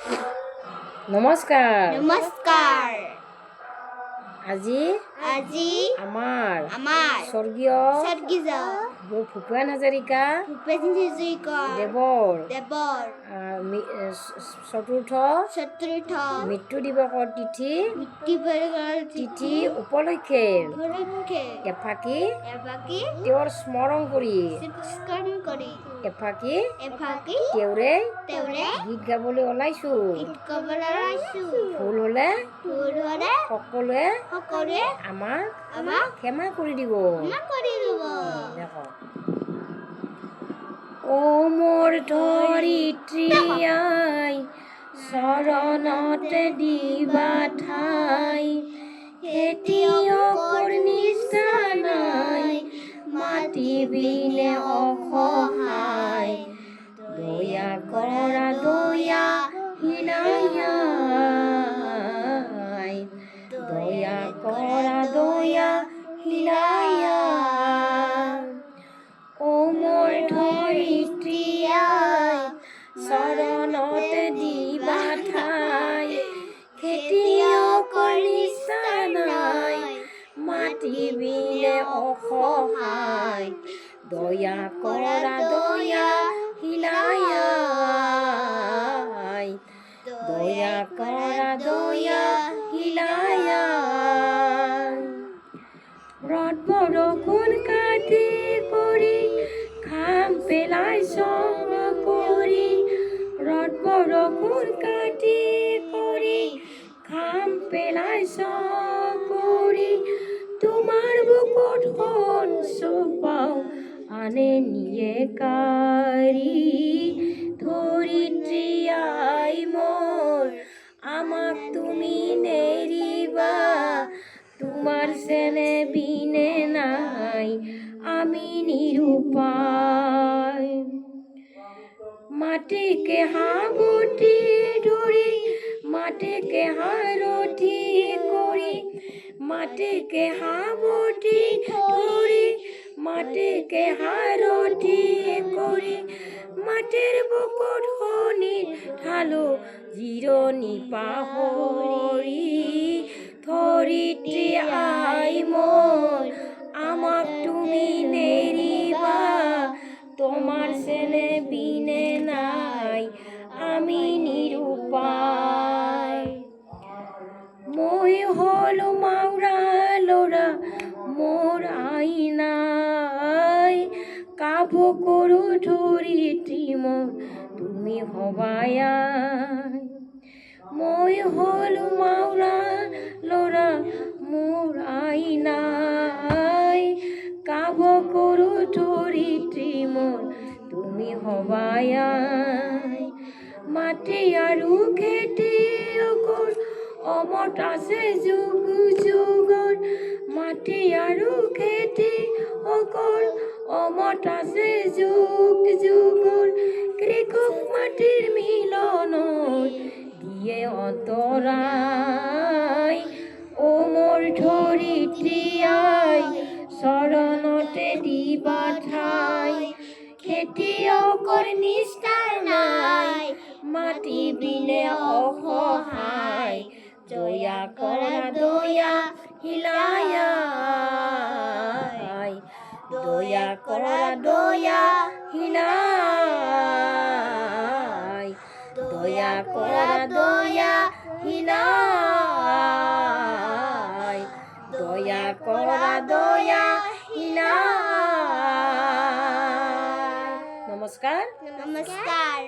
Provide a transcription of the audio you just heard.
নমস্কাৰ। নমস্কাৰ। আজি আমাৰ স্বৰ্গীয় ভূপেন হাজৰিকা দেৱৰ চতুৰ্থ মৃত্যু দিৱসৰ তিথি উপলক্ষে এফাকি তেওঁৰ স্মৰণ কৰি এফাকি তেওঁৰে গীত গাবলৈ ওলাইছো। ভুল হলে সকলোৱে আমাক ক্ষমা কৰি দিব। ও মোৰ ধৰিত্ৰী আই চৰণতে দিবা ঠাই, খেতিয়কৰ নিষ্ঠা নাই মাটি বিনে অসহায়, দয়া কৰা দয়া হিনাই, দয়া কৰা দয়া হিনাই। ও মোৰ ধৰিত্ৰী আই চৰণতে দিবা ঠাই, খেতিয়কৰ নিষ্ঠা নাই মাটি বিনে অসহায়, দয়া কৰা দয়া হিনাই, দয়া কৰা দয়া হিনাই। ৰ'দ বৰষুণ কাটি কৰি ঘাম পেলাই চহ কৰি, ৰ'দ বৰষুণ কাটি কৰি ঘাম পেলাই চহ কৰি, তোমাৰ বুকুত সোণ চপাও আনে নিয়ে কাৰি, ধৰিত্ৰী আই মোৰ আমাক তুমি নেৰিবা, তোমাৰ চেনে বিনে নাই আমি নিৰুপায়। মাটিকে সাবটি ধৰি মাটিকে সাৰথি কৰি, মাটিকে সাবটি ধৰি মাটিকে সাৰথি কৰি, মাটিৰ বুকুত শনিৰ ঢালো জিৰণি পাহৰি, ধৰিত্ৰী আই মোৰ আমাক তুমি নেৰিবা, তোমাৰ চেনে বিনে নাই আমি নিৰুপায়। মই হলো মাউৰা ল'ৰা মোৰ আই নাই, কাব কৰো ধৰিত্ৰী মোৰ তুমি হবাই আই। মই হলো মাউৰা ল'ৰা মোৰ আই নাই, কাব কৰো ধৰিত্ৰী মোৰ তুমি হবাই আই। মাটি আৰু খেতিয়কৰ অমত আছে যুগ যুগৰ, মাটি আৰু খেতিয়কৰ অমত আছে যুগ যুগৰ, কৃষক মাটিৰ মিলনৰ দিয়ে অন্তৰাই, ও মোৰ ধৰিত্ৰী আই চৰণতে দিবা ঠাই, খেতিয়কৰ নিষ্ঠা নাই মাটি বিনে অসহায়, দয়া কৰা দয়া হিলাই, দয়া কৰা দয়া হিলাই, দয়া কৰা দয়া হিলাই, দয়া কৰা দয়া হিলাই। নমস্কাৰ। নমস্কাৰ।